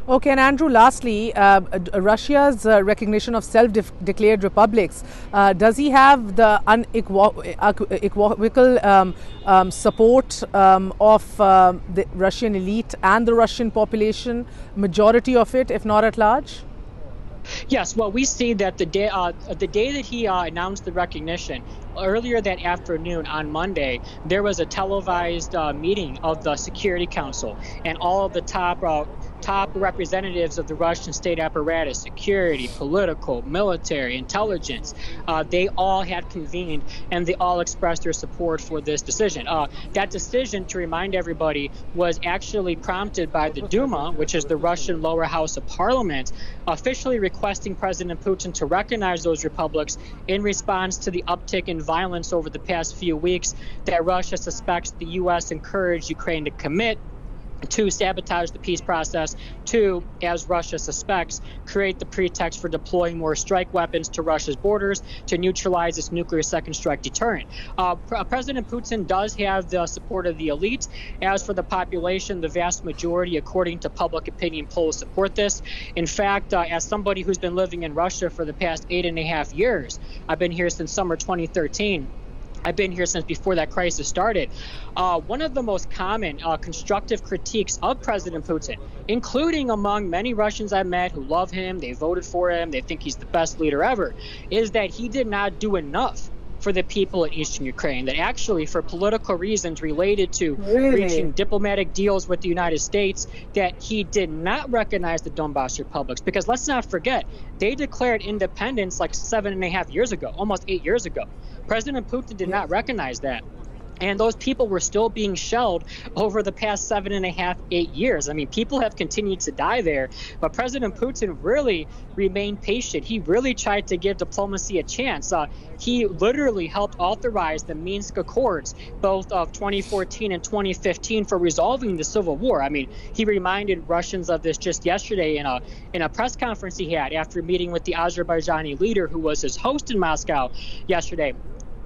Okay, and Andrew, lastly, Russia's recognition of self-declared republics, does he have the unequivocal support of the Russian elite and the Russian population, majority of it, if not at large? Yes, well, we see that the day that he announced the recognition, earlier that afternoon on Monday, there was a televised meeting of the Security Council, and all of the top representatives of the Russian state apparatus, security, political, military, intelligence, they all had convened and they all expressed their support for this decision. That decision, to remind everybody, was actually prompted by the Duma, which is the Russian lower house of parliament, officially requesting President Putin to recognize those republics in response to the uptick in violence over the past few weeks that Russia suspects the U.S. encouraged Ukraine to commit, to sabotage the peace process, to, as Russia suspects, create the pretext for deploying more strike weapons to Russia's borders to neutralize its nuclear second strike deterrent. President Putin does have the support of the elite. As for the population, the vast majority, according to public opinion polls, support this. In fact, as somebody who's been living in Russia for the past 8.5 years, I've been here since summer 2013. I've been here since before that crisis started. One of the most common constructive critiques of President Putin, including among many Russians I've met who love him, they voted for him, they think he's the best leader ever, is that he did not do enough for the people in eastern Ukraine, that actually for political reasons related to reaching diplomatic deals with the United States, that he did not recognize the Donbas republics. Because let's not forget, they declared independence like 7.5 years ago, almost 8 years ago. President Putin did not recognize that. And those people were still being shelled over the past 7.5, 8 years. I mean, people have continued to die there, but President Putin really remained patient. He really tried to give diplomacy a chance. He literally helped authorize the Minsk Accords, both of 2014 and 2015, for resolving the civil war. I mean, he reminded Russians of this just yesterday in a press conference he had after meeting with the Azerbaijani leader, who was his host in Moscow yesterday.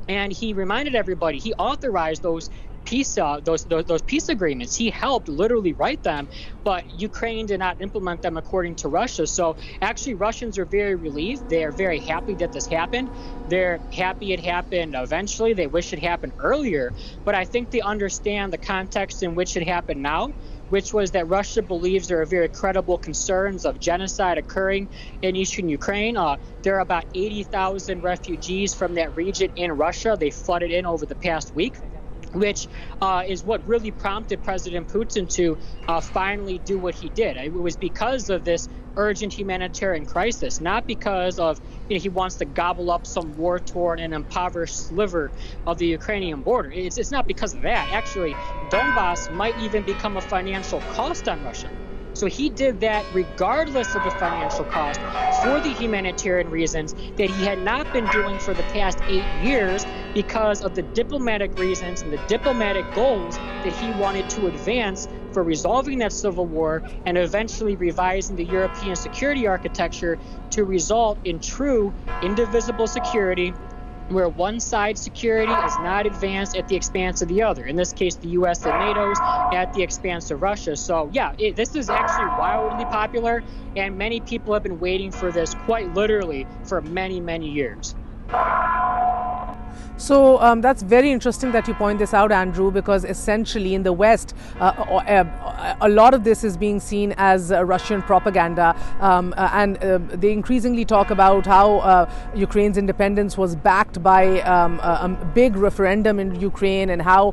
And he reminded everybody, he authorized those peace agreements. He helped literally write them, but Ukraine did not implement them according to Russia. So actually, Russians are very relieved. They are very happy that this happened. They're happy it happened eventually. They wish it happened earlier. But I think they understand the context in which it happened now, which was that Russia believes there are very credible concerns of genocide occurring in eastern Ukraine. There are about 80,000 refugees from that region in Russia. They flooded in over the past week, which is what really prompted President Putin to finally do what he did. It was because of this urgent humanitarian crisis, not because of he wants to gobble up some war-torn and impoverished sliver of the Ukrainian border. It's not because of that. Actually, Donbas might even become a financial cost on Russia. So he did that regardless of the financial cost for the humanitarian reasons that he had not been doing for the past 8 years because of the diplomatic reasons and the diplomatic goals that he wanted to advance for resolving that civil war and eventually revising the European security architecture to result in true indivisible security, where one side's security is not advanced at the expense of the other. In this case, the U.S. and NATO's at the expense of Russia. So yeah, this is actually wildly popular, and many people have been waiting for this quite literally for many, many years. So that's very interesting that you point this out, Andrew, because essentially in the West, a lot of this is being seen as Russian propaganda. And they increasingly talk about how Ukraine's independence was backed by a big referendum in Ukraine, and how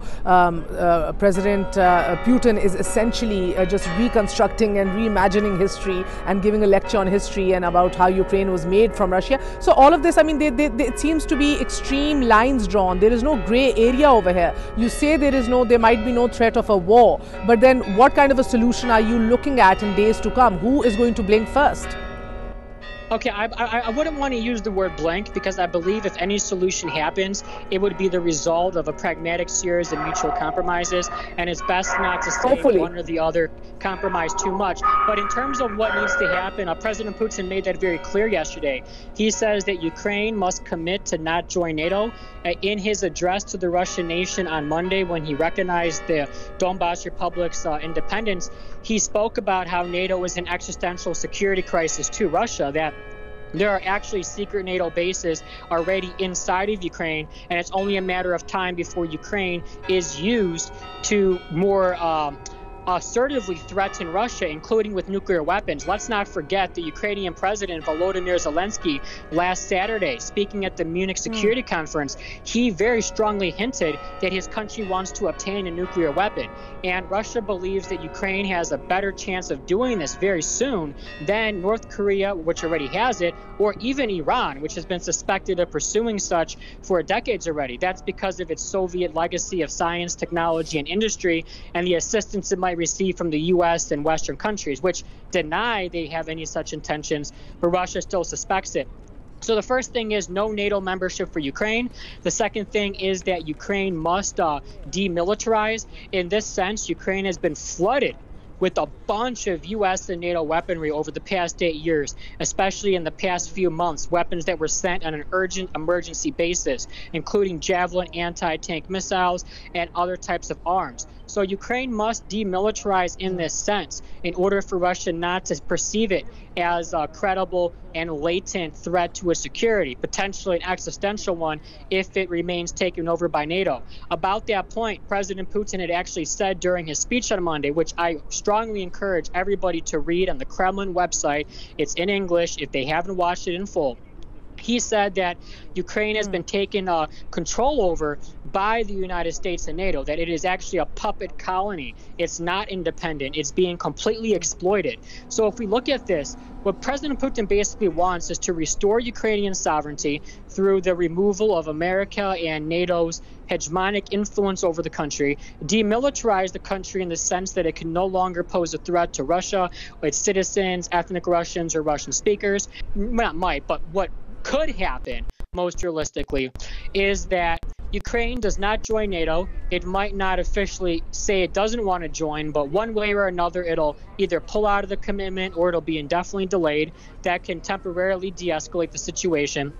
President Putin is essentially just reconstructing and reimagining history and giving a lecture on history and about how Ukraine was made from Russia. So all of this, I mean, it seems to be extreme lines drawn. There is no gray area over here. You say there might be no threat of a war, but then what kind of a solution are you looking at in days to come? Who is going to blink first? Okay, I wouldn't want to use the word blank because I believe if any solution happens, it would be the result of a pragmatic series of mutual compromises, and it's best not to say Hopefully. one or the other compromise too much. But in terms of what needs to happen, President Putin made that very clear yesterday. He says that Ukraine must commit to not join NATO. In his address to the Russian nation on Monday, when he recognized the Donbas Republic's independence, he spoke about how NATO is an existential security crisis to Russia, that there are actually secret NATO bases already inside of Ukraine, and it's only a matter of time before Ukraine is used to more assertively threaten Russia, including with nuclear weapons. Let's not forget the Ukrainian President Volodymyr Zelensky last Saturday, speaking at the Munich Security Conference, he very strongly hinted that his country wants to obtain a nuclear weapon. And Russia believes that Ukraine has a better chance of doing this very soon than North Korea, which already has it, or even Iran, which has been suspected of pursuing such for decades already. That's because of its Soviet legacy of science, technology, and industry, and the assistance it might receive from the U.S. and Western countries, which deny they have any such intentions, but Russia still suspects it. So the first thing is no NATO membership for Ukraine. The second thing is that Ukraine must demilitarize. In this sense, Ukraine has been flooded with a bunch of U.S. and NATO weaponry over the past 8 years, especially in the past few months, weapons that were sent on an urgent emergency basis, including Javelin anti-tank missiles and other types of arms. So Ukraine must demilitarize in this sense in order for Russia not to perceive it as a credible and latent threat to its security, potentially an existential one if it remains taken over by NATO. About that point, President Putin had actually said during his speech on Monday, which I strongly encourage everybody to read on the Kremlin website. It's in English if they haven't watched it in full. He said that Ukraine has been taken control over by the United States and NATO, that it is actually a puppet colony. It's not independent. It's being completely exploited. So if we look at this, what President Putin basically wants is to restore Ukrainian sovereignty through the removal of America and NATO's hegemonic influence over the country, demilitarize the country in the sense that it can no longer pose a threat to Russia, its citizens, ethnic Russians, or Russian speakers. Not might, but what could happen, most realistically, is that Ukraine does not join NATO. It might not officially say it doesn't want to join, but one way or another, it'll either pull out of the commitment or it'll be indefinitely delayed. That can temporarily de-escalate the situation.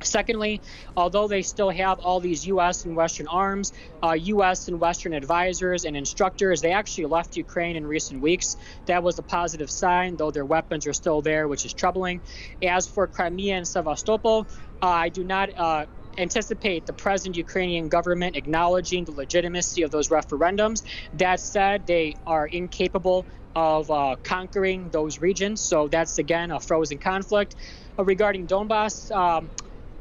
Secondly, although they still have all these U.S. and Western arms, U.S. and Western advisors and instructors, they actually left Ukraine in recent weeks. That was a positive sign, though their weapons are still there, which is troubling. As for Crimea and Sevastopol, I do not anticipate the present Ukrainian government acknowledging the legitimacy of those referendums. That said, they are incapable of conquering those regions. So that's, again, a frozen conflict. Regarding Donbas,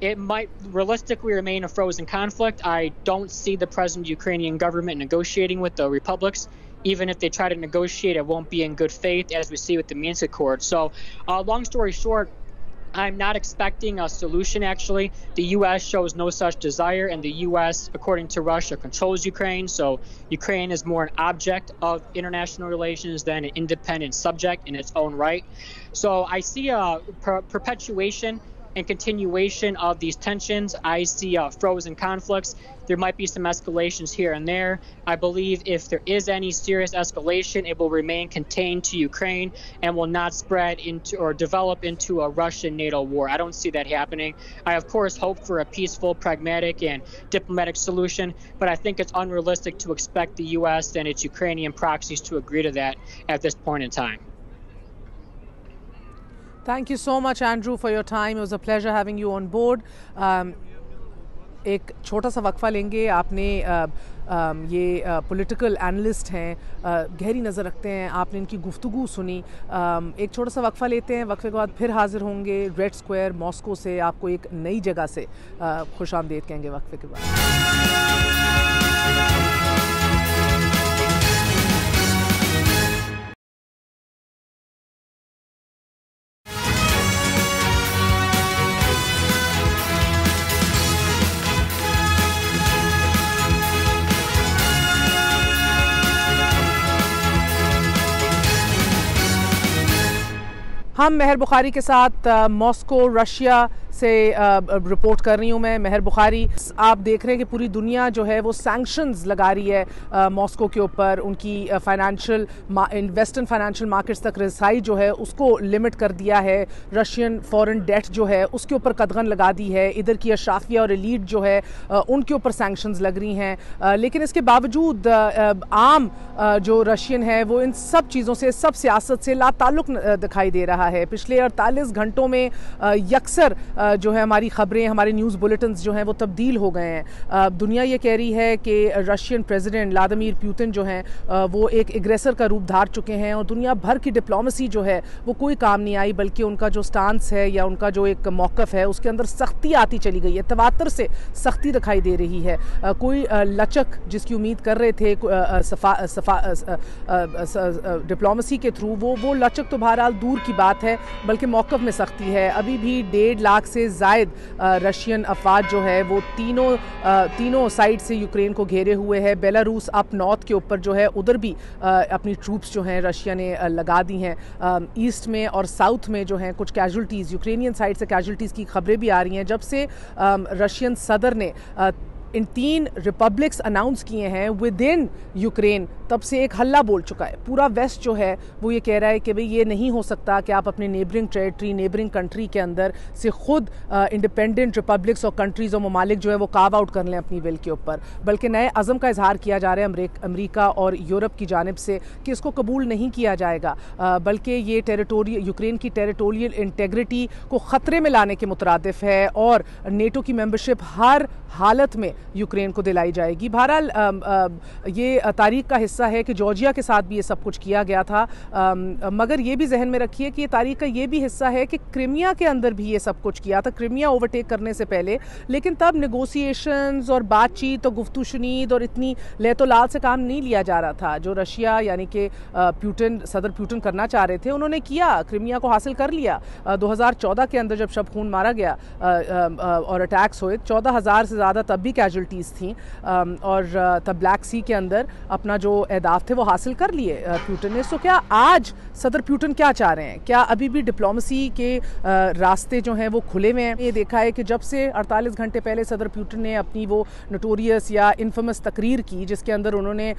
it might realistically remain a frozen conflict. I don't see the present Ukrainian government negotiating with the republics. Even if they try to negotiate, it won't be in good faith, as we see with the Minsk Accord. So long story short, I'm not expecting a solution, actually. The U.S. shows no such desire, and the U.S., according to Russia, controls Ukraine. So Ukraine is more an object of international relations than an independent subject in its own right. So I see a perpetuation and continuation of these tensions. I see frozen conflicts. There might be some escalations here and there. I believe if there is any serious escalation, it will remain contained to Ukraine and will not spread into or develop into a Russian-NATO war. I don't see that happening. I, of course, hope for a peaceful, pragmatic, and diplomatic solution, but I think it's unrealistic to expect the U.S. and its Ukrainian proxies to agree to that at this point in time. Thank you so much, Andrew, for your time. It was a pleasure having you on board. एक छोटा सा वक्फा लेंगे. आपने ये political analyst हैं, गहरी नज़र रखते हैं, आपने इनकी गुफ्तगू सुनी. एक छोटा सा वक्फा लेते हैं. वक्फे के बाद फिर हाजिर होंगे रेड स्क्वायर मॉस्को से. आपको एक नई जगह से खुशामदीद कहेंगे वक्फे के बाद. हम महर बुखारी के साथ मॉस्को रशिया से रिपोर्ट कर रही हूँ मैं महर बुखारी। आप देख रहे हैं कि पूरी दुनिया जो है वो सैंक्शंस लगा रही है मॉस्को के ऊपर। उनकी फाइनेंशियल वेस्टर्न फाइनेंशियल मार्केट्स तक रसाई जो है उसको लिमिट कर दिया है। रशियन फॉरेन डेट जो है उसके ऊपर कदगन लगा दी है। इधर की अशराफिया और एलीट जो है उनके ऊपर सैंक्शंस लग रही हैं। लेकिन इसके बावजूद आम जो रशियन है वो इन सब चीज़ों से, सब सियासत से लाताल्लुक दिखाई दे रहा है। पिछले 48 घंटों में यकसर जो है हमारी खबरें, हमारे न्यूज़ बुलेटिन्स जो हैं वो तब्दील हो गए हैं। दुनिया ये कह रही है कि रशियन प्रेसिडेंट व्लादिमीर पुतिन जो हैं वो एक एग्रेसर का रूप धार चुके हैं और दुनिया भर की डिप्लोमेसी जो है वो कोई काम नहीं आई, बल्कि उनका जो स्टांस है या उनका जो एक मौक़िफ़ है उसके अंदर सख्ती आती चली गई है। तवातर से सख्ती दिखाई दे रही है। कोई लचक जिसकी उम्मीद कर रहे थे डिप्लोमेसी के थ्रू, वो लचक तो बहरहाल दूर की बात है, बल्कि मौक़िफ़ में सख्ती है। अभी भी 1.5 लाख से ज़ायद रशियन अफवाज जो है वो तीनों साइड से यूक्रेन को घेरे हुए है। बेलारूस अप नॉर्थ के ऊपर जो है उधर भी अपनी ट्रूप्स जो हैं रशिया ने लगा दी हैं। ईस्ट में और साउथ में जो हैं कुछ कैजुअल्टीज़, यूक्रेनियन साइड से कैजुअल्टीज़ की खबरें भी आ रही हैं। जब से रशियन सदर ने इन 3 रिपब्लिक्स अनाउंस किए हैं विद इन यूक्रेन, तब से एक हल्ला बोल चुका है। पूरा वेस्ट जो है वो ये कह रहा है कि भाई ये नहीं हो सकता कि आप अपने नेबरिंग टेरिटरी, नेबरिंग कंट्री के अंदर से खुद इंडिपेंडेंट रिपब्लिक्स और कंट्रीज़ और ममालिक जो है वो कार्व आउट कर लें अपनी विल के ऊपर, बल्कि नए अज़म का इजहार किया जा रहा है अमरीका और यूरोप की जानिब से कि इसको कबूल नहीं किया जाएगा, बल्कि ये यूक्रेन की टेरिटोरियल इंटेग्रिटी को ख़तरे में लाने के मुतरादिफ है और नेटो की मेंबरशिप हर हालत में यूक्रेन को दिलाई जाएगी। बहरहाल ये तारीख का हिस्सा है कि जॉर्जिया के साथ भी ये सब कुछ किया गया था, मगर ये भी जहन में रखिए कि ये तारीख का ये भी हिस्सा है कि क्रीमिया के अंदर भी ये सब कुछ किया था, क्रीमिया ओवरटेक करने से पहले। लेकिन तब नेगोशिएशंस और बातचीत और गुफ्तगू शुनीद और इतनी लहतोलाल से काम नहीं लिया जा रहा था। जो रशिया यानी कि सदर पुतिन करना चाह रहे थे उन्होंने किया, क्रीमिया को हासिल कर लिया। 2014 के अंदर जब शब खून मारा गया और अटैक्स हुए, 14,000 से ज़्यादा तब भी कैजुअल्टीज़ थी और तब ब्लैक सी के अंदर अपना जो अहदाफ थे वो हासिल कर लिए पुतिन ने। सो क्या आज सदर पुतिन क्या चाह रहे हैं? क्या अभी भी डिप्लोमेसी के रास्ते जो हैं वो खुले हुए हैं? ये देखा है कि जब से 48 घंटे पहले सदर पुतिन ने अपनी वो नोटोरियस या इन्फेमस तकरीर की जिसके अंदर उन्होंने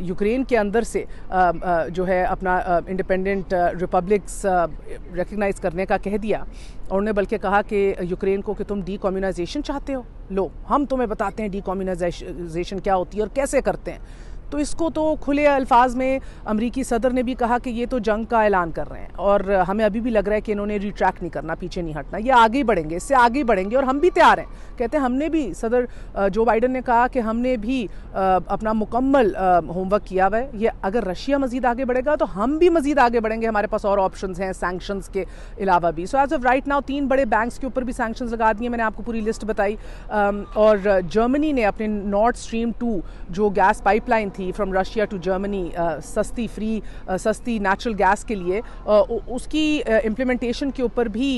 यूक्रेन के अंदर से जो है अपना इंडिपेंडेंट रिपब्लिक्स रिकग्नाइज करने का कह दिया, और उन्होंने बल्कि कहा कि यूक्रेन को कि तुम डीकम्युनाइजेशन चाहते हो, लो हम तुम्हें बताते हैं डीकम्युनाइजेशन क्या होती है और कैसे करते हैं। तो इसको तो खुले अल्फाज में अमरीकी सदर ने भी कहा कि ये तो जंग का ऐलान कर रहे हैं और हमें अभी भी लग रहा है कि इन्होंने रिट्रैक्ट नहीं करना, पीछे नहीं हटना, ये आगे बढ़ेंगे, इससे आगे बढ़ेंगे और हम भी तैयार हैं। कहते हैं हमने भी, सदर जो बाइडन ने कहा कि हमने भी अपना मुकम्मल होमवर्क किया हुआ है। ये अगर रशिया मजीद आगे बढ़ेगा तो हम भी मजीद आगे बढ़ेंगे, हमारे पास और ऑप्शंस हैं सैंक्शंस के अलावा भी। So as of right now 3 बड़े बैंक्स के ऊपर भी सैंक्शंस लगा दिए, मैंने आपको पूरी लिस्ट बताई। और जर्मनी ने अपने नॉर्थ स्ट्रीम 2 जो गैस पाइपलाइन थी फ्रॉम रशिया टू जर्मनी, सस्ती नेचुरल गैस के लिए, उसकी इम्प्लीमेंटेशन के ऊपर भी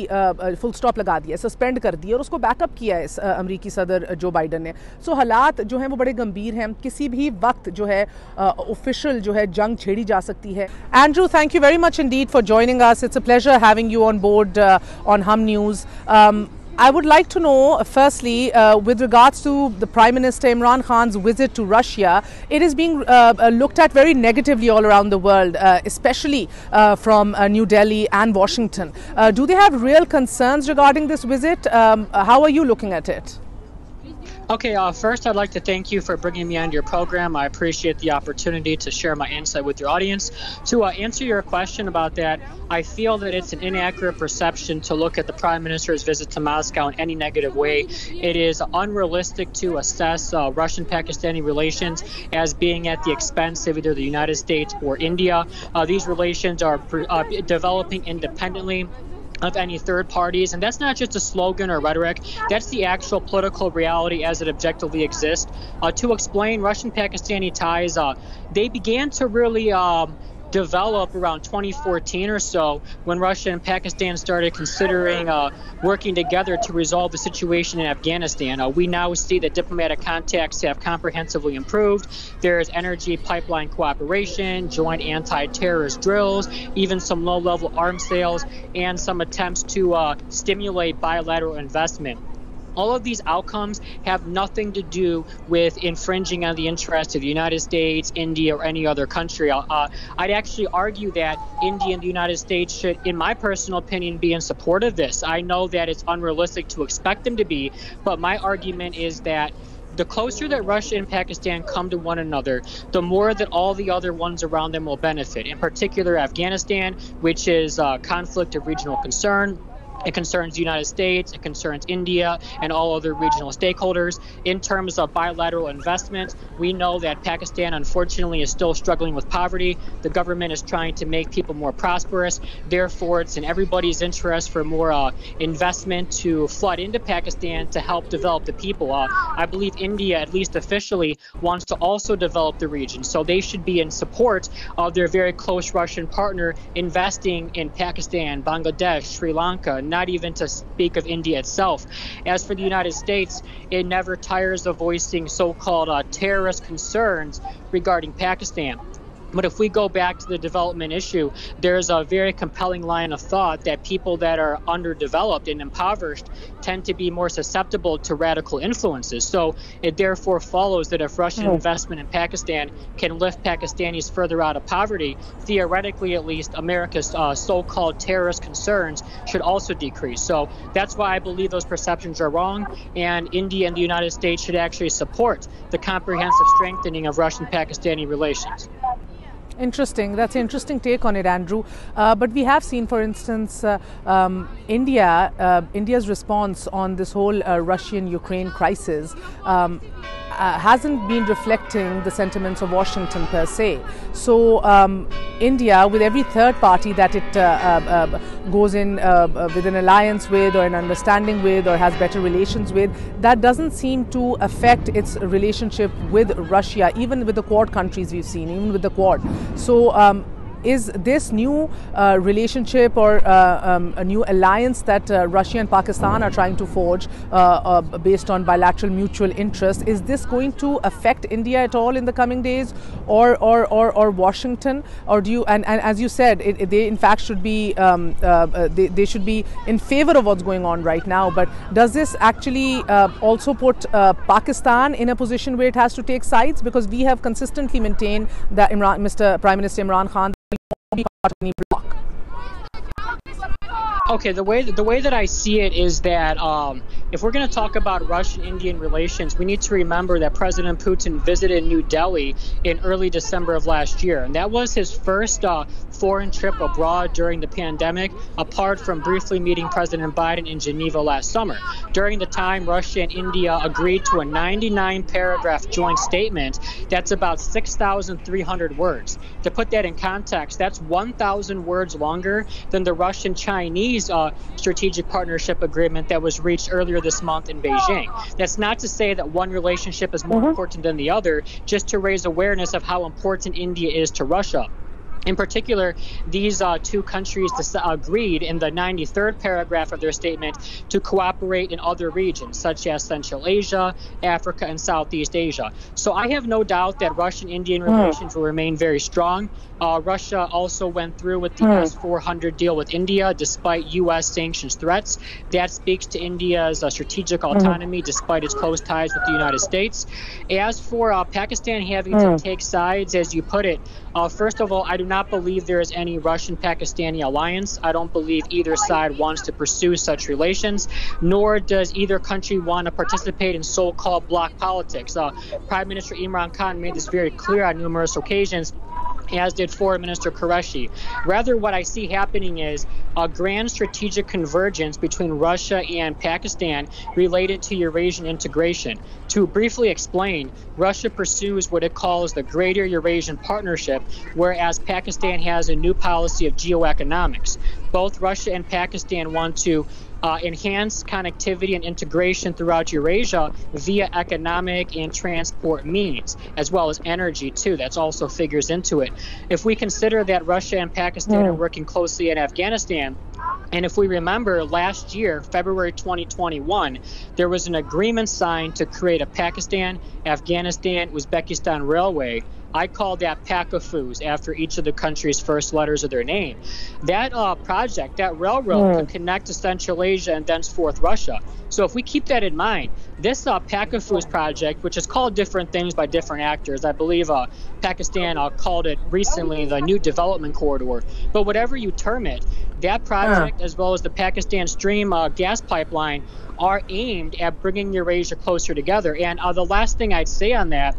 फुल स्टॉप लगा दिया, सस्पेंड कर दिया और उसको बैकअप किया है अमरीकी सदर जो बाइडन ने। सो हालात जो हैं वो बड़े गंभीर हैं, किसी भी वक्त जो है ऑफिशियल जो है जंग छेड़ी जा सकती है। Andrew, thank you very much Indeed for joining us, it's a pleasure having you on board on हम news. I would like to know, firstly, with regards to the Prime Minister Imran Khan's visit to Russia, it is being looked at very negatively all around the world, especially from New Delhi and Washington. Do they have real concerns regarding this visit? How are you looking at it? Okay, first I'd like to thank you for bringing me on your program. I appreciate the opportunity to share my insight with your audience. To answer your question about that, I feel that it's an inaccurate perception to look at the Prime Minister's visit to Moscow in any negative way. It is unrealistic to assess Russian-Pakistani relations as being at the expense of either the United States or India. These relations are developing independently of any third parties, and that's not just a slogan or rhetoric, that's the actual political reality as it objectively exists. To explain Russian-Pakistani ties, they began to really develop around 2014 or so, when Russia and Pakistan started considering working together to resolve the situation in Afghanistan. We now see that diplomatic contacts have comprehensively improved. There is energy pipeline cooperation, joint anti-terrorist drills, even some low-level arms sales, and some attempts to stimulate bilateral investment. All of these outcomes have nothing to do with infringing on the interests of the United States, India, or any other country. I'd actually argue that India and the United States should, in my personal opinion, be in support of this. I know that it's unrealistic to expect them to be, but my argument is that the closer that Russia and Pakistan come to one another, the more that all the other ones around them will benefit. In particular, Afghanistan, which is a conflict of regional concern. It concerns the United States, it concerns India, and all other regional stakeholders. In terms of bilateral investment, we know that Pakistan, unfortunately, is still struggling with poverty. The government is trying to make people more prosperous. Therefore, it's in everybody's interest for more investment to flood into Pakistan to help develop the people. I believe India, at least officially, wants to also develop the region. So they should be in support of their very close Russian partner investing in Pakistan, Bangladesh, Sri Lanka, not even to speak of India itself. As for the United States, it never tires of voicing so-called terrorist concerns regarding Pakistan. But if we go back to the development issue, there's a very compelling line of thought that people that are underdeveloped and impoverished tend to be more susceptible to radical influences. So it therefore follows that if Russian investment in Pakistan can lift Pakistanis further out of poverty, theoretically at least, America's so-called terrorist concerns should also decrease. So that's why I believe those perceptions are wrong, and India and the United States should actually support the comprehensive strengthening of Russian-Pakistani relations. Interesting. That's an interesting take on it, Andrew. But we have seen, for instance, India's response on this whole Russian-Ukraine crisis hasn't been reflecting the sentiments of Washington per se. So India, with every third party that it goes in with an alliance with, or an understanding with, or has better relations with, that doesn't seem to affect its relationship with Russia, even with the Quad countries we've seen, even with the Quad. So is this new relationship or a new alliance that Russia and Pakistan are trying to forge based on bilateral mutual interest, is this going to affect India at all in the coming days, or Washington? Or do you, and as you said, they in fact should be they should be in favor of what's going on right now, but does this actually also put Pakistan in a position where it has to take sides? Because we have consistently maintained that Mr. Prime Minister Imran Khan be part of any bloc. Okay, the way that I see it is that if we're going to talk about Russian-Indian relations, we need to remember that President Putin visited New Delhi in early December of last year, and that was his first foreign trip abroad during the pandemic, apart from briefly meeting President Biden in Geneva last summer. During the time, Russia and India agreed to a 99-paragraph joint statement that's about 6,300 words. To put that in context, that's 1,000 words longer than the Russian-Chinese strategic partnership agreement that was reached earlier this month in Beijing. That's not to say that one relationship is more important than the other, just to raise awareness of how important India is to Russia. In particular, these two countries agreed in the 93rd paragraph of their statement to cooperate in other regions, such as Central Asia, Africa, and Southeast Asia. So I have no doubt that Russian-Indian relations will remain very strong. Russia also went through with the S-400 deal with India, despite U.S. sanctions threats. That speaks to India's strategic autonomy, despite its close ties with the United States. As for Pakistan having to take sides, as you put it, first of all, I do not believe there is any Russian-Pakistani alliance. I don't believe either side wants to pursue such relations, nor does either country want to participate in so-called bloc politics. Prime Minister Imran Khan made this very clear on numerous occasions, as did Foreign Minister Qureshi. Rather, what I see happening is a grand strategic convergence between Russia and Pakistan related to Eurasian integration. To briefly explain, Russia pursues what it calls the Greater Eurasian Partnership, whereas Pakistan has a new policy of geoeconomics. Both Russia and Pakistan want to enhance connectivity and integration throughout Eurasia via economic and transport means, as well as energy, too. That's also figures into it. If we consider that Russia and Pakistan are working closely in Afghanistan, and if we remember last year, February 2021, there was an agreement signed to create a Pakistan, Afghanistan, Uzbekistan railway. I call that PACAFUS after each of the country's first letters of their name. That project, that railroad, could connect to Central Asia and thenceforth Russia. So if we keep that in mind, this PACAFUS project, which is called different things by different actors, I believe Pakistan called it recently the New Development Corridor, but whatever you term it, that project, as well as the Pakistan Stream gas pipeline, are aimed at bringing Eurasia closer together. And the last thing I'd say on that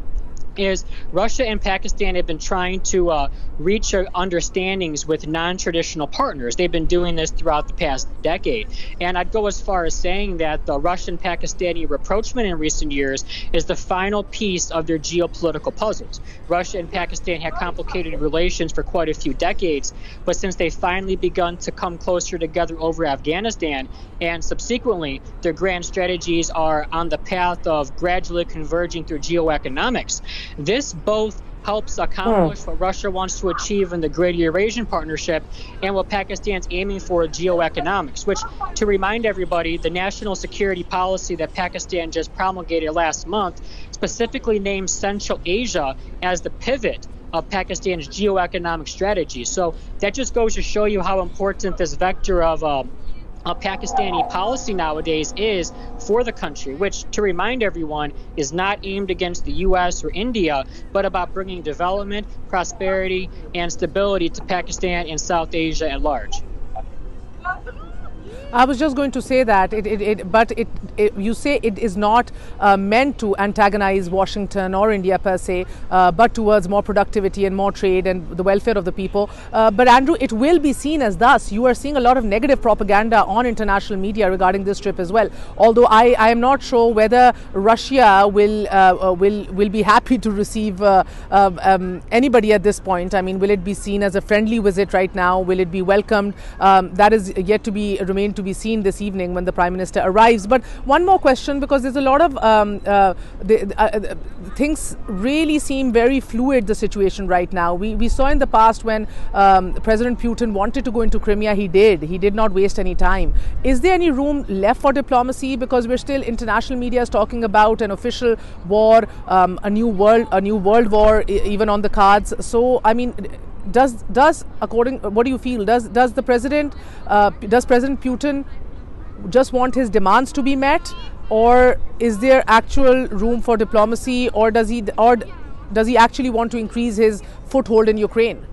is Russia and Pakistan have been trying to reach understandings with non-traditional partners. They've been doing this throughout the past decade. And I'd go as far as saying that the Russian-Pakistani rapprochement in recent years is the final piece of their geopolitical puzzles. Russia and Pakistan had complicated relations for quite a few decades, but since they finally begun to come closer together over Afghanistan, and subsequently their grand strategies are on the path of gradually converging through geoeconomics, this both helps accomplish what Russia wants to achieve in the Greater Eurasian Partnership and what Pakistan's aiming for geoeconomics, which, to remind everybody, the national security policy that Pakistan just promulgated last month specifically names Central Asia as the pivot of Pakistan's geoeconomic strategy. So that just goes to show you how important this vector of Pakistani policy nowadays is for the country, which, to remind everyone, is not aimed against the U.S. or India, but about bringing development, prosperity, and stability to Pakistan and South Asia at large. I was just going to say that, you say it is not meant to antagonize Washington or India per se, but towards more productivity and more trade and the welfare of the people. But Andrew, it will be seen as thus. You are seeing a lot of negative propaganda on international media regarding this trip as well. Although I am not sure whether Russia will be happy to receive anybody at this point. I mean, will it be seen as a friendly visit right now? Will it be welcomed? That is yet to remain to be seen this evening when the Prime Minister arrives. But one more question, because there's a lot of things really seem very fluid, the situation right now. We saw in the past when President Putin wanted to go into Crimea, he did not waste any time. Is there any room left for diplomacy? Because we're still, international media is talking about an official war, a new world war even on the cards. So I mean, what do you feel? Does President Putin just want his demands to be met, or is there actual room for diplomacy, or does he actually want to increase his foothold in Ukraine?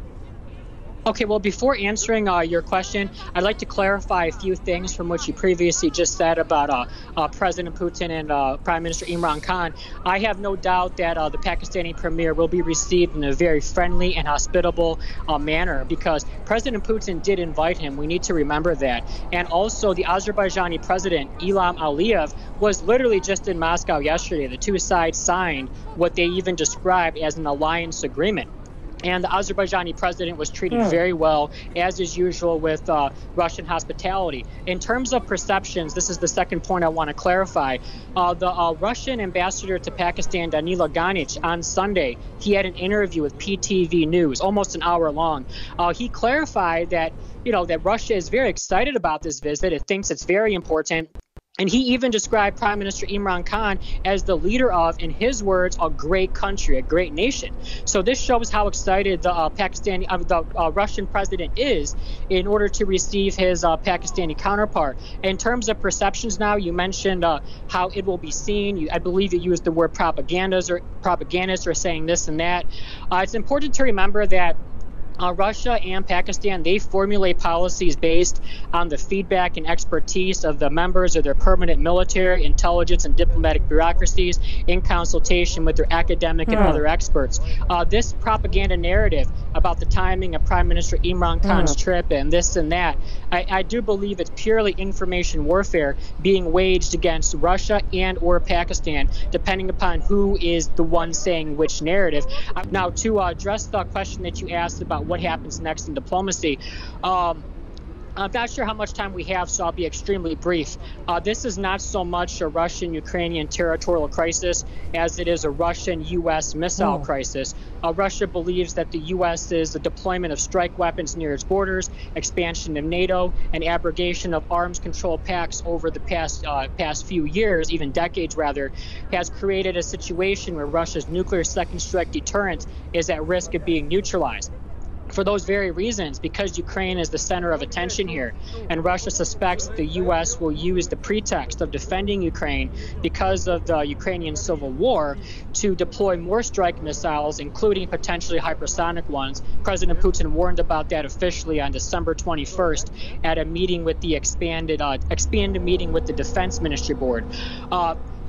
Okay, well, before answering your question, I'd like to clarify a few things from what you previously just said about President Putin and Prime Minister Imran Khan. I have no doubt that the Pakistani premier will be received in a very friendly and hospitable manner, because President Putin did invite him. We need to remember that. And also, the Azerbaijani president, Ilham Aliyev, was literally just in Moscow yesterday. The two sides signed what they even described as an alliance agreement. And the Azerbaijani president was treated very well, as is usual with Russian hospitality. In terms of perceptions, this is the second point I want to clarify. The Russian ambassador to Pakistan, Danila Ganic, on Sunday, he had an interview with PTV News, almost an hour long. He clarified that, that Russia is very excited about this visit. It thinks it's very important. And he even described Prime Minister Imran Khan as the leader of, in his words, a great country, a great nation. So this shows how excited the Russian president is in order to receive his Pakistani counterpart. In terms of perceptions now, you mentioned how it will be seen. I believe you used the word propagandists or saying this and that. It's important to remember that Russia and Pakistan, they formulate policies based on the feedback and expertise of the members of their permanent military, intelligence, and diplomatic bureaucracies in consultation with their academic and other experts. This propaganda narrative about the timing of Prime Minister Imran Khan's trip and this and that, I do believe it's purely information warfare being waged against Russia and or Pakistan, depending upon who is the one saying which narrative. Now, to address the question that you asked about what happens next in diplomacy, I'm not sure how much time we have, so I'll be extremely brief. This is not so much a Russian-Ukrainian territorial crisis as it is a Russian-U.S. missile crisis. Russia believes that the U.S.'s deployment of strike weapons near its borders, expansion of NATO, and abrogation of arms control pacts over the past few years, even decades rather, has created a situation where Russia's nuclear second strike deterrent is at risk of being neutralized. For those very reasons, because Ukraine is the center of attention here, and Russia suspects the U.S. will use the pretext of defending Ukraine because of the Ukrainian civil war to deploy more strike missiles, including potentially hypersonic ones. President Putin warned about that officially on December 21st at a meeting with the expanded meeting with the Defense Ministry Board.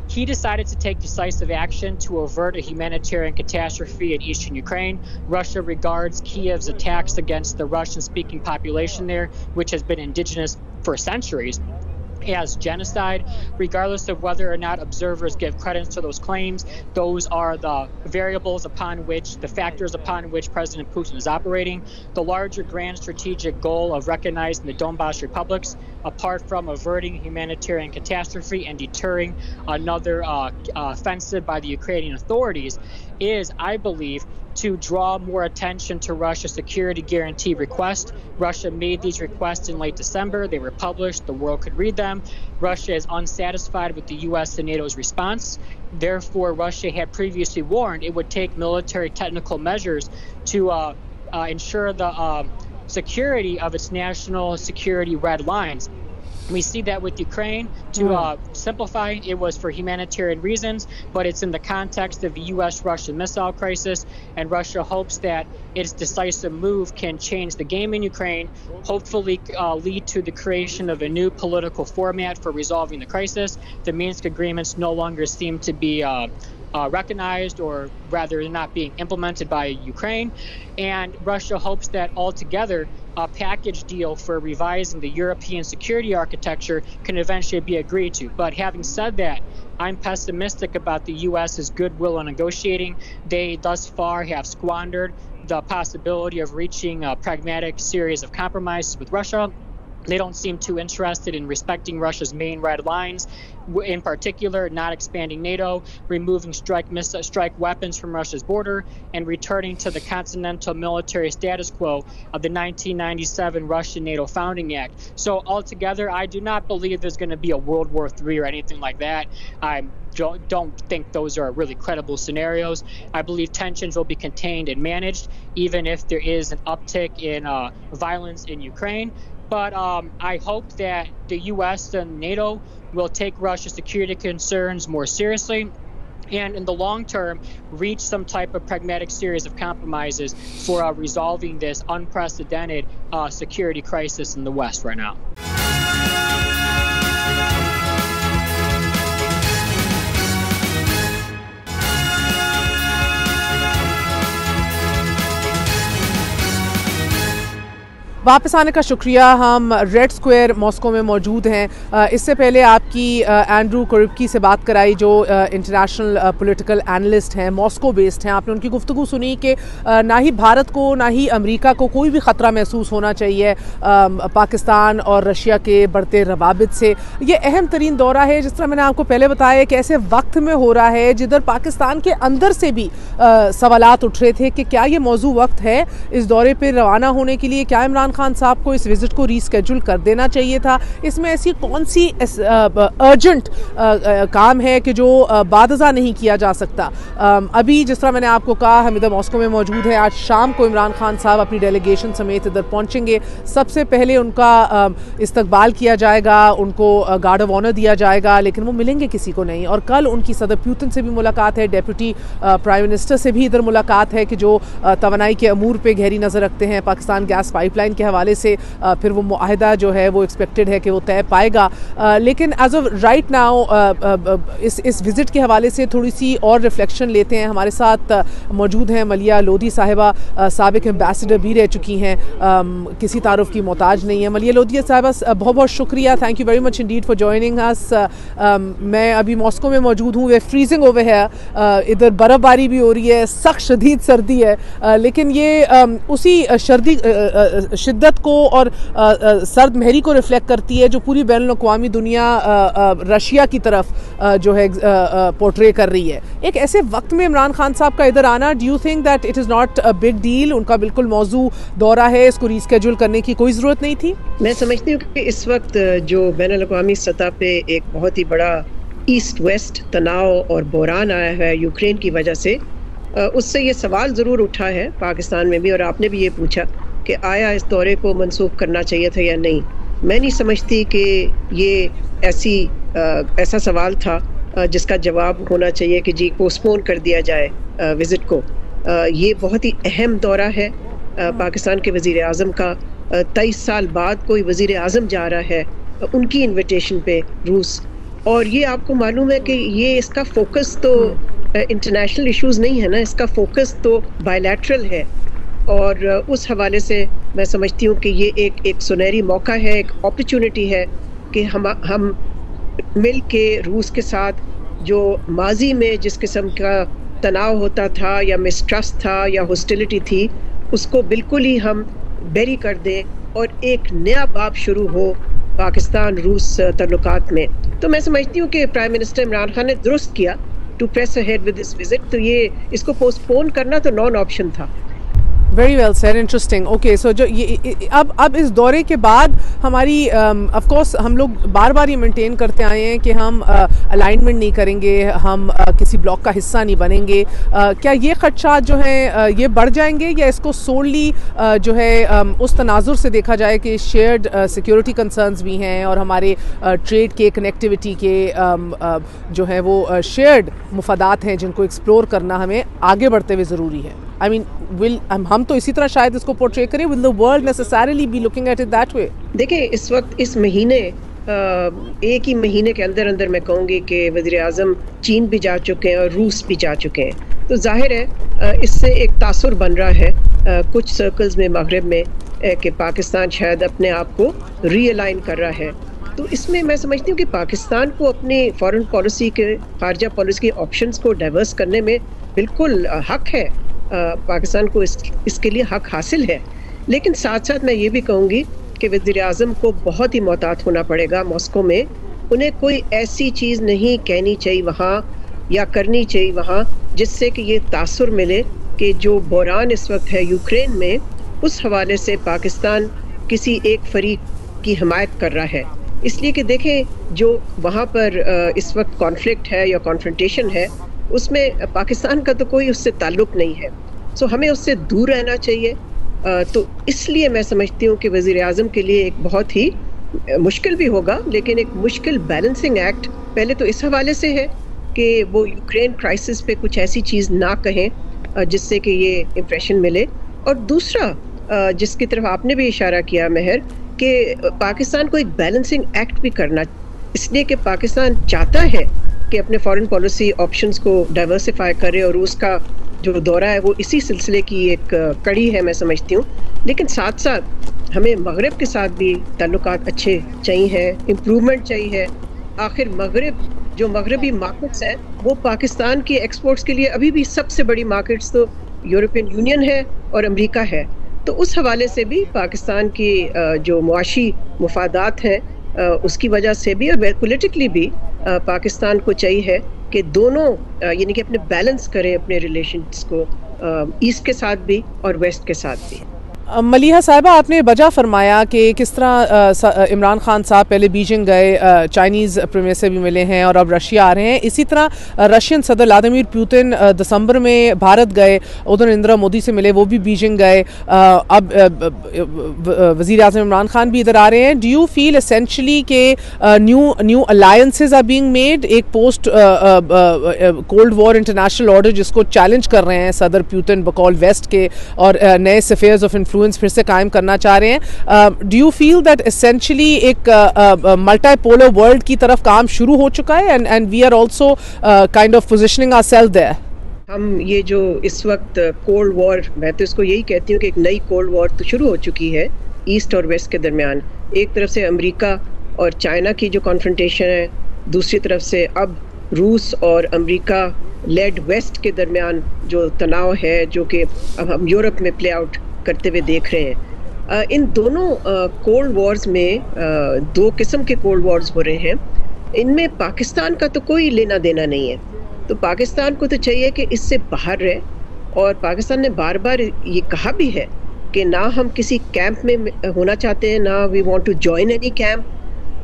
He decided to take decisive action to avert a humanitarian catastrophe in eastern Ukraine. Russia regards Kiev's attacks against the Russian-speaking population there, which has been indigenous for centuries, as genocide. Regardless of whether or not observers give credence to those claims, those are the variables upon which, the factors upon which President Putin is operating. The larger grand strategic goal of recognizing the Donbas republics, apart from averting humanitarian catastrophe and deterring another offensive by the Ukrainian authorities, is, I believe, to draw more attention to Russia's security guarantee request. Russia made these requests in late December. They were published. The world could read them. Russia is unsatisfied with the U.S. and NATO's response. Therefore, Russia had previously warned it would take military technical measures to ensure the security of its national security red lines. We see that with Ukraine. To simplify, it was for humanitarian reasons, but it's in the context of the U.S.-Russian missile crisis, and Russia hopes that its decisive move can change the game in Ukraine, hopefully lead to the creation of a new political format for resolving the crisis. The Minsk agreements no longer seem to be recognized, or rather not being implemented by Ukraine. And Russia hopes that altogether a package deal for revising the European security architecture can eventually be agreed to. But having said that, I'm pessimistic about the U.S.'s goodwill in negotiating. They thus far have squandered the possibility of reaching a pragmatic series of compromises with Russia. They don't seem too interested in respecting Russia's main red lines, in particular not expanding NATO, removing strike weapons from Russia's border, and returning to the continental military status quo of the 1997 Russian-NATO Founding Act. So altogether, I do not believe there's going to be a World War III or anything like that. I don't think those are really credible scenarios. I believe tensions will be contained and managed, even if there is an uptick in violence in Ukraine. But I hope that the U.S. and NATO will take Russia's security concerns more seriously and in the long term reach some type of pragmatic series of compromises for resolving this unprecedented security crisis in the West right now. वापस आने का शुक्रिया। हम red Square Moscow में मौजूद हैं। इससे पहले आपकी एंड्रू कुरिप्की से बात कराई, जो इंटरनेशनल पॉलिटिकल एनालिस्ट हैं, मॉस्को बेस्ड हैं। आपने उनकी गुफ्तगू सुनी कि ना ही भारत को ना ही अमेरिका को कोई भी ख़तरा महसूस होना चाहिए पाकिस्तान और रशिया के बढ़ते रवाबित से। ये अहम तरीन दौरा है, जिस तरह मैंने आपको पहले बताया, कि ऐसे वक्त में हो रहा है जिधर पाकिस्तान के अंदर से भी सवालात उठ रहे थे कि क्या ये मौजू वक्त है इस दौरे पर रवाना होने के लिए, क्या इमरान खान साहब को इस विजिट को रीस्केड्यूल कर देना चाहिए था। इसमें ऐसी कौन सी अर्जेंट काम है कि जो बादजा नहीं किया जा सकता। अभी जिस तरह मैंने आपको कहा, हम इधर मॉस्को में मौजूद हैं। आज शाम को इमरान खान साहब अपनी डेलीगेशन समेत इधर पहुंचेंगे। सबसे पहले उनका इस्तकबाल किया जाएगा, उनको गार्ड ऑफ ऑनर दिया जाएगा, लेकिन वो मिलेंगे किसी को नहीं। और कल उनकी सदर पुतिन से भी मुलाकात है, डेप्यूटी प्राइम मिनिस्टर से भी इधर मुलाकात है कि जो तवानाई के अमूर पे गहरी नज़र रखते हैं। पाकिस्तान गैस पाइपलाइन के हवाले से फिर वो मुआहिदा जो है वो एक्सपेक्टेड है कि वो तय पाएगा। लेकिन एज ऑफ राइट नाउ इस विज़िट के हवाले से थोड़ी सी और रिफ्लेक्शन लेते हैं। हमारे साथ मौजूद हैं मलिया लोधी साहिबा, साबिक एम्बेसडर भी रह चुकी हैं, किसी तारुफ की मोहताज नहीं है। मलिया लोधी साहिबा, बहुत बहुत शुक्रिया, thank you very much Indeed for joining us. मैं अभी मॉस्को में मौजूद हूँ, वे फ्रीजिंग ओवर है, इधर बर्फ़बारी भी हो रही है, सख्त शदीद सर्दी है, लेकिन ये उसी शिद्दत को और सर्द महरी को रिफ्लेक्ट करती है जो पूरी बैनुल अक़वामी दुनिया रशिया की तरफ जो है पोर्ट्रे कर रही है। एक ऐसे वक्त में इमरान खान साहब का इधर आना, do you think that it is not a big deal? उनका बिल्कुल मौजू दौरा है, इसको रीस्केड्यूल करने की कोई ज़रूरत नहीं थी? मैं समझती हूँ कि इस वक्त जो बैनुल अक़वामी सतह पे एक बहुत ही बड़ा ईस्ट वेस्ट तनाव और बहरान आया है यूक्रेन की वजह से, उससे ये सवाल ज़रूर उठा है पाकिस्तान में भी, और आपने भी ये पूछा कि आया इस दौरे को मनसूख करना चाहिए था या नहीं। मैं नहीं समझती कि ये ऐसा सवाल था जिसका जवाब होना चाहिए कि जी पोस्टपोन कर दिया जाए विज़िट को। ये बहुत ही अहम दौरा है पाकिस्तान के वज़ीर आज़म का। 23 साल बाद कोई वज़ीर आज़म जा रहा है उनकी इन्विटेशन पे रूस, और ये आपको मालूम है कि ये इसका फोकस तो इंटरनेशनल इश्यूज नहीं है ना, इसका फोकस तो बायलैटरल है। और उस हवाले से मैं समझती हूँ कि ये एक सुनहरी मौका है, एक अपॉर्चुनिटी है कि हम मिल के रूस के साथ जो माजी में जिस किस्म का तनाव होता था या मिसट्रस्ट था या हॉस्टिलिटी थी, उसको बिल्कुल ही हम बेरी कर दें और एक नया बाब शुरू हो पाकिस्तान रूस ताल्लुकात में। तो मैं समझती हूँ कि प्राइम मिनिस्टर इमरान खान ने दुरुस्त किया to press ahead with this visit. तो ये इसको पोस्टपोन करना तो नॉन ऑप्शन था। Very well sir, interesting. Okay, so जो ये अब इस दौरे के बाद हमारी ऑफ कोर्स हम लोग बार बार ये मेंटेन करते आए हैं कि हम अलाइनमेंट नहीं करेंगे, हम किसी ब्लॉक का हिस्सा नहीं बनेंगे। क्या ये खदशात जो हैं ये बढ़ जाएंगे या इसको सोलली जो है उस तनाजुर से देखा जाए कि शेयर्ड सिक्योरिटी कंसर्न्स भी हैं और हमारे ट्रेड के, कनेक्टिविटी के जो है वो शेयर्ड मुफादात हैं जिनको एक्सप्लोर करना हमें आगे बढ़ते हुए ज़रूरी है? I mean, हम तो इसी तरह शायद इसको पोर्ट्रे करें। Will the world necessarily be looking at it that way? देखिए, इस वक्त इस महीने एक ही महीने के अंदर अंदर मैं कहूँगी कि वज़ीर आज़म चीन भी जा चुके हैं और रूस भी जा चुके हैं। तो जाहिर है इससे एक तासुर बन रहा है कुछ सर्कल्स में मगरब में कि पाकिस्तान शायद अपने आप को रीअलाइन कर रहा है। तो इसमें मैं समझती हूँ कि पाकिस्तान को अपनी फॉरेन पॉलिसी के, खारजा पॉलिसी के ऑप्शंस को डाइवर्स करने में बिल्कुल हक है। पाकिस्तान को इसके लिए हक हासिल है। लेकिन साथ साथ मैं ये भी कहूँगी कि वज़ीर आज़म को बहुत ही मोहतात होना पड़ेगा मॉस्को में। उन्हें कोई ऐसी चीज़ नहीं कहनी चाहिए वहाँ या करनी चाहिए वहाँ जिससे कि ये तासुर मिले कि जो बहरान इस वक्त है यूक्रेन में, उस हवाले से पाकिस्तान किसी एक फरीक की हिमायत कर रहा है। इसलिए कि देखें, जो वहाँ पर इस वक्त कॉन्फ्लिक्ट है या कॉन्फ्रंटेशन है, उसमें पाकिस्तान का तो कोई उससे ताल्लुक़ नहीं है। सो हमें उससे दूर रहना चाहिए। तो इसलिए मैं समझती हूँ कि वज़ीर आज़म के लिए एक बहुत ही मुश्किल भी होगा, लेकिन एक मुश्किल बैलेंसिंग एक्ट पहले तो इस हवाले से है कि वो यूक्रेन क्राइसिस पे कुछ ऐसी चीज़ ना कहें जिससे कि ये इम्प्रेशन मिले, और दूसरा जिसकी तरफ आपने भी इशारा किया महर, कि पाकिस्तान को एक बैलेंसिंग एक्ट भी करना, इसलिए कि पाकिस्तान चाहता है कि अपने फॉरेन पॉलिसी ऑप्शंस को डाइवर्सिफाई करे, और उसका जो दौरा है वो इसी सिलसिले की एक कड़ी है मैं समझती हूँ। लेकिन साथ साथ हमें मगरब के साथ भी ताल्लुकात अच्छे चाहिए, इम्प्रूवमेंट चाहिए। आखिर जो मगरबी मार्केट्स हैं वो पाकिस्तान की एक्सपोर्ट्स के लिए अभी भी सबसे बड़ी मार्केट्स तो यूरोपियन यूनियन है और अमेरिका है। तो उस हवाले से भी पाकिस्तान की जो मुआशी मुफादात हैं उसकी वजह से भी और पॉलिटिकली भी पाकिस्तान को चाहिए कि दोनों यानी कि अपने बैलेंस करें अपने रिलेशंस को ईस्ट के साथ भी और वेस्ट के साथ भी। मलिहा साहिबा, आपने वजह फरमाया कि किस तरह इमरान खान साहब पहले बीजिंग गए, चाइनीज़ प्रीमियर से भी मिले हैं और अब रशिया आ रहे हैं। इसी तरह रशियन सदर व्लादिमीर पुतिन दिसंबर में भारत गए, उधर नरेंद्र मोदी से मिले, वो भी बीजिंग गए। अब वज़ीर आज़म इमरान खान भी इधर आ रहे हैं। डू यू फील एसेंशली के new alliances are being made, एक post cold war international order जिसको चैलेंज कर रहे हैं सदर पुतिन बकौल वेस्ट के, और नए स्फीयर्स ऑफ इन्फ्लुएंस फिर से कायम करना चाह रहे हैं? Do you feel that essentially एक मल्टीपोलर वर्ल्ड की तरफ काम शुरू हो चुका है and we are also kind of positioning ourselves there? हम ये जो इस वक्त कोल्ड वॉर, मैं तो इसको यही कहती हूँ कि एक नई कोल्ड वॉर तो शुरू हो चुकी है ईस्ट और वेस्ट के दरमियान। एक तरफ से अमेरिका और चाइना की जो कॉन्फ्रंटेशन है, दूसरी तरफ से अब रूस और अमेरिका लेड वेस्ट के दरमियान जो तनाव है, जो कि अब हम यूरोप में प्ले आउट करते हुए देख रहे हैं। इन दोनों कोल्ड वॉर्स में दो किस्म के कोल्ड वॉर्स हो रहे हैं। इनमें पाकिस्तान का तो कोई लेना देना नहीं है, तो पाकिस्तान को तो चाहिए कि इससे बाहर रहे। और पाकिस्तान ने बार बार ये कहा भी है कि ना हम किसी कैंप में होना चाहते हैं, ना we want to join any camp.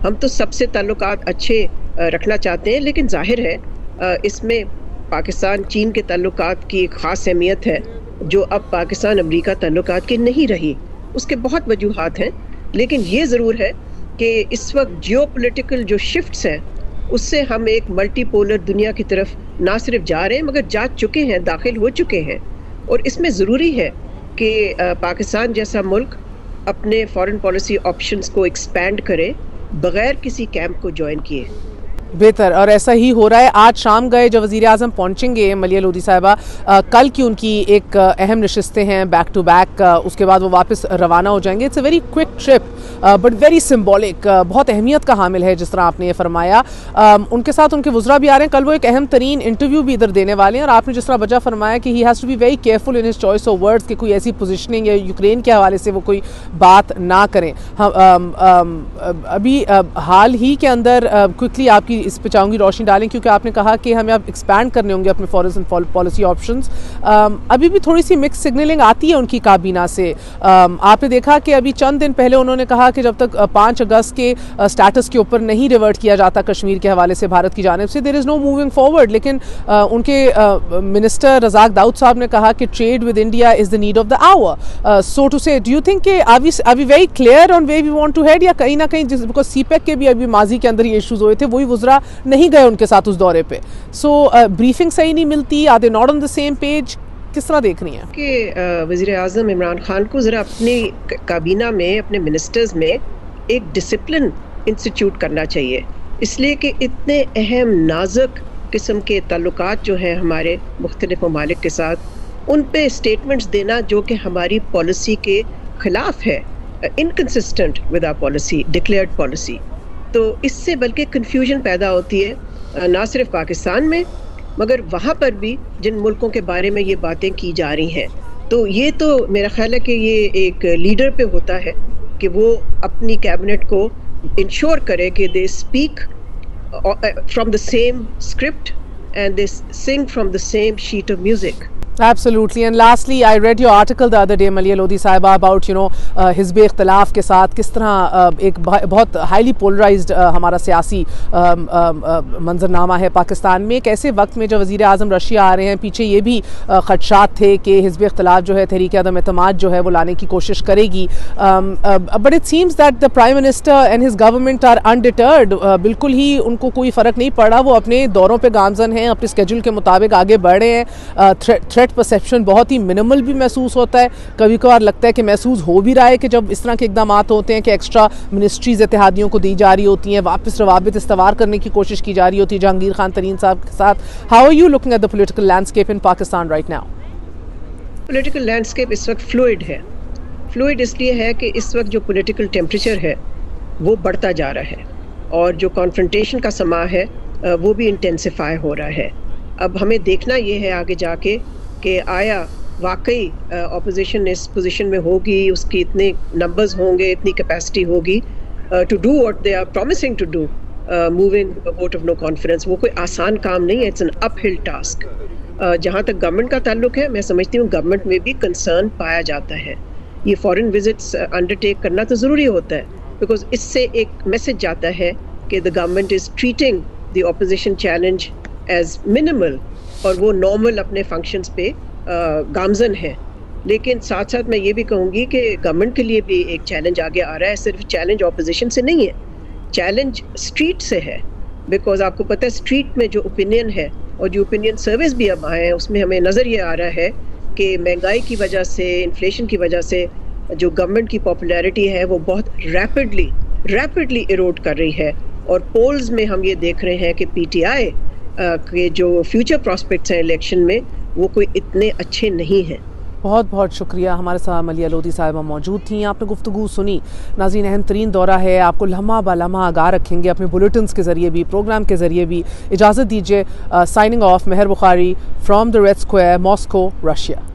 हम तो सबसे ताल्लुकात अच्छे रखना चाहते हैं, लेकिन जाहिर है इसमें पाकिस्तान चीन के ताल्लुकात की एक ख़ास अहमियत है जो अब पाकिस्तान अमेरिका ताल्लुकात की नहीं रही। उसके बहुत वजूहात हैं, लेकिन ये ज़रूर है कि इस वक्त जियोपॉलिटिकल जो शिफ्ट्स हैं उससे हम एक मल्टीपोलर दुनिया की तरफ ना सिर्फ जा रहे हैं मगर जा चुके हैं, दाखिल हो चुके हैं। और इसमें ज़रूरी है कि पाकिस्तान जैसा मुल्क अपने फॉरेन पॉलिसी ऑप्शंस को एक्सपैंड करे बगैर किसी कैंप को ज्वाइन किए। बेहतर, और ऐसा ही हो रहा है। आज शाम गए जब वज़ीर आज़म पहुँचेंगे मलिया लोधी साहिबा, कल की उनकी एक अहम नशिस्तें हैं बैक टू बैक, उसके बाद वो वापस रवाना हो जाएंगे। It's a very quick trip but very symbolic, बहुत अहमियत का हामिल है जिस तरह आपने ये फरमाया। उनके साथ उनके वज़रा भी आ रहे हैं, कल वो एक अहम तरीन इंटरव्यू भी इधर देने वाले हैं। और आपने जिस तरह वजह फरमाया कि he has to be very careful in his choice of words कि कोई ऐसी पोजिशनिंग या यूक्रेन के हवाले से वो कोई बात ना करें। अभी हाल ही के अंदर क्विकली आपकी इस पे चाहूँगी रोशनी डालें, क्योंकि आपने कहा कि हमें अब एक्सपैंड करने होंगे अपने फॉरेन पॉलिसी ऑप्शंस। अभी भी थोड़ी सी मिक्स सिग्नलिंग आती है उनकी काबीना से। आपने देखा कि अभी चंद दिन पहले उन्होंने कहा कि जब तक 5 अगस्त के स्टेटस के ऊपर नहीं रिवर्ट किया जाता कश्मीर के हवाले से भारत की जानिब से, there is no moving forward. लेकिन उनके मिनिस्टर रज़ाक दाऊद साहब ने कहा कि trade with India is the need of the hour, so to say. Do you think कि are we very clear on way we want to head, या कहीं ना कहीं बिकॉज सीपेक के भी अभी माजी के अंदर ये इशूज़ हुए थे, वही वज़रा नहीं गए उनके साथ उस दौरे पे, सो ब्रीफिंग सही नहीं मिलती, are they not on the same page, किस तरह देख रही हैं कि वज़ीर आज़म इमरान खान को ज़रा अपनी काबीना में, अपने मिनिस्टर्स में एक डिसिप्लिन इंस्टीट्यूट करना चाहिए, इसलिए कि इतने अहम नाजुक किस्म के ताल्लुकात जो हैं हमारे मुख्तलिफ ममालिक के साथ, उन पे स्टेटमेंट्स देना जो कि हमारी पॉलिसी के ख़िलाफ़ है, inconsistent with our policy, declared policy. तो इससे बल्कि कन्फ्यूजन पैदा होती है ना सिर्फ पाकिस्तान में मगर वहाँ पर भी जिन मुल्कों के बारे में ये बातें की जा रही हैं। तो ये तो मेरा ख्याल है कि ये एक लीडर पे होता है कि वो अपनी कैबिनेट को इंश्योर करे कि they speak from the same script and they sing from the same sheet of music. Absolutely. And lastly, I read your article the other day, Maliya Lodhi Sahiba, about हिज़्ब इख्तिलाफ के साथ किस तरह एक बहुत हाईली पोलराइज्ड हमारा सियासी मंजरनामा है पाकिस्तान में। कैसे वक्त में जब वज़ीर आज़म रशिया आ रहे हैं, पीछे ये भी खदशात थे कि हिज़्ब इख्तिलाफ जो है तहरीक अदम एतमाद जो है वो लाने की कोशिश करेगी, but it seems that the prime minister and his government are undeterred. बिल्कुल ही उनको कोई फ़र्क नहीं पड़ा, वो अपने दौरों पर गामजन हैं, अपने स्केड्यूल के मुताबिक आगे बढ़ रहे हैं। थ्रेट परसेप्शन बहुत ही मिनिमल भी महसूस होता है, कभी कभार लगता है कि महसूस हो भी रहा है कि जब इस तरह के इकदाम होते हैं कि एक्स्ट्रा मिनिस्ट्रीज इत्तेहादियों को दी जा रही होती हैं, वापस रवाबित इस्तवार करने की कोशिश की जा रही होती है जहांगीर खान तरीन साहब के साथ। How are you looking at the political landscape in Pakistan right now? Political landscape इस वक्त फ्लूइड है। फ्लूइड इसलिए है कि इस वक्त जो पॉलिटिकल टेम्परेचर है वो बढ़ता जा रहा है और जो कॉन्फ्रंटेशन का समा है वो भी इंटेंसिफाई हो रहा है। अब हमें देखना ये है आगे जाके कि आया वाकई ऑपोजिशन इस पोजीशन में होगी, उसकी इतने नंबर्स होंगे, इतनी कैपेसिटी होगी to do what they are promising to do, moving vote of no confidence. वो कोई आसान काम नहीं है, इट्स एन अपहिल टास्क। जहाँ तक गवर्नमेंट का ताल्लुक है, मैं समझती हूँ गवर्नमेंट में भी कंसर्न पाया जाता है। ये फॉरेन विजिट्स अंडरटेक करना तो ज़रूरी होता है, बिकॉज इससे एक मैसेज जाता है कि the government is treating the opposition challenge as minimal और वो नॉर्मल अपने फंक्शंस पे गामजन है। लेकिन साथ साथ मैं ये भी कहूँगी कि गवर्नमेंट के लिए भी एक चैलेंज आगे आ रहा है। सिर्फ चैलेंज ऑपोजिशन से नहीं है, चैलेंज स्ट्रीट से है, बिकॉज आपको पता है स्ट्रीट में जो ओपिनियन है और जो ओपिनियन सर्विस भी अब आए हैं उसमें हमें नज़र ये आ रहा है कि महंगाई की वजह से, इन्फ्लेशन की वजह से जो गवर्नमेंट की पॉपुलैरिटी है वो बहुत रैपिडली इरोड कर रही है। और पोल्स में हम ये देख रहे हैं कि पीटीआई के जो फ्यूचर प्रॉस्पेक्ट्स हैं इलेक्शन में वो कोई इतने अच्छे नहीं हैं। बहुत बहुत शुक्रिया। हमारे साथ मलिया लोधी साहिबा मौजूद थी, आपने गुफ्तगू सुनी। नाज़रीन, अहम तरीन दौरा है, आपको लम्हा ब लम्हा आगाह रखेंगे अपने बुलेटिन्स के ज़रिए भी, प्रोग्राम के ज़रिए भी। इजाज़त दीजिए। Signing off, Mehar Bukhari from the Red Square, Moscow, Russia.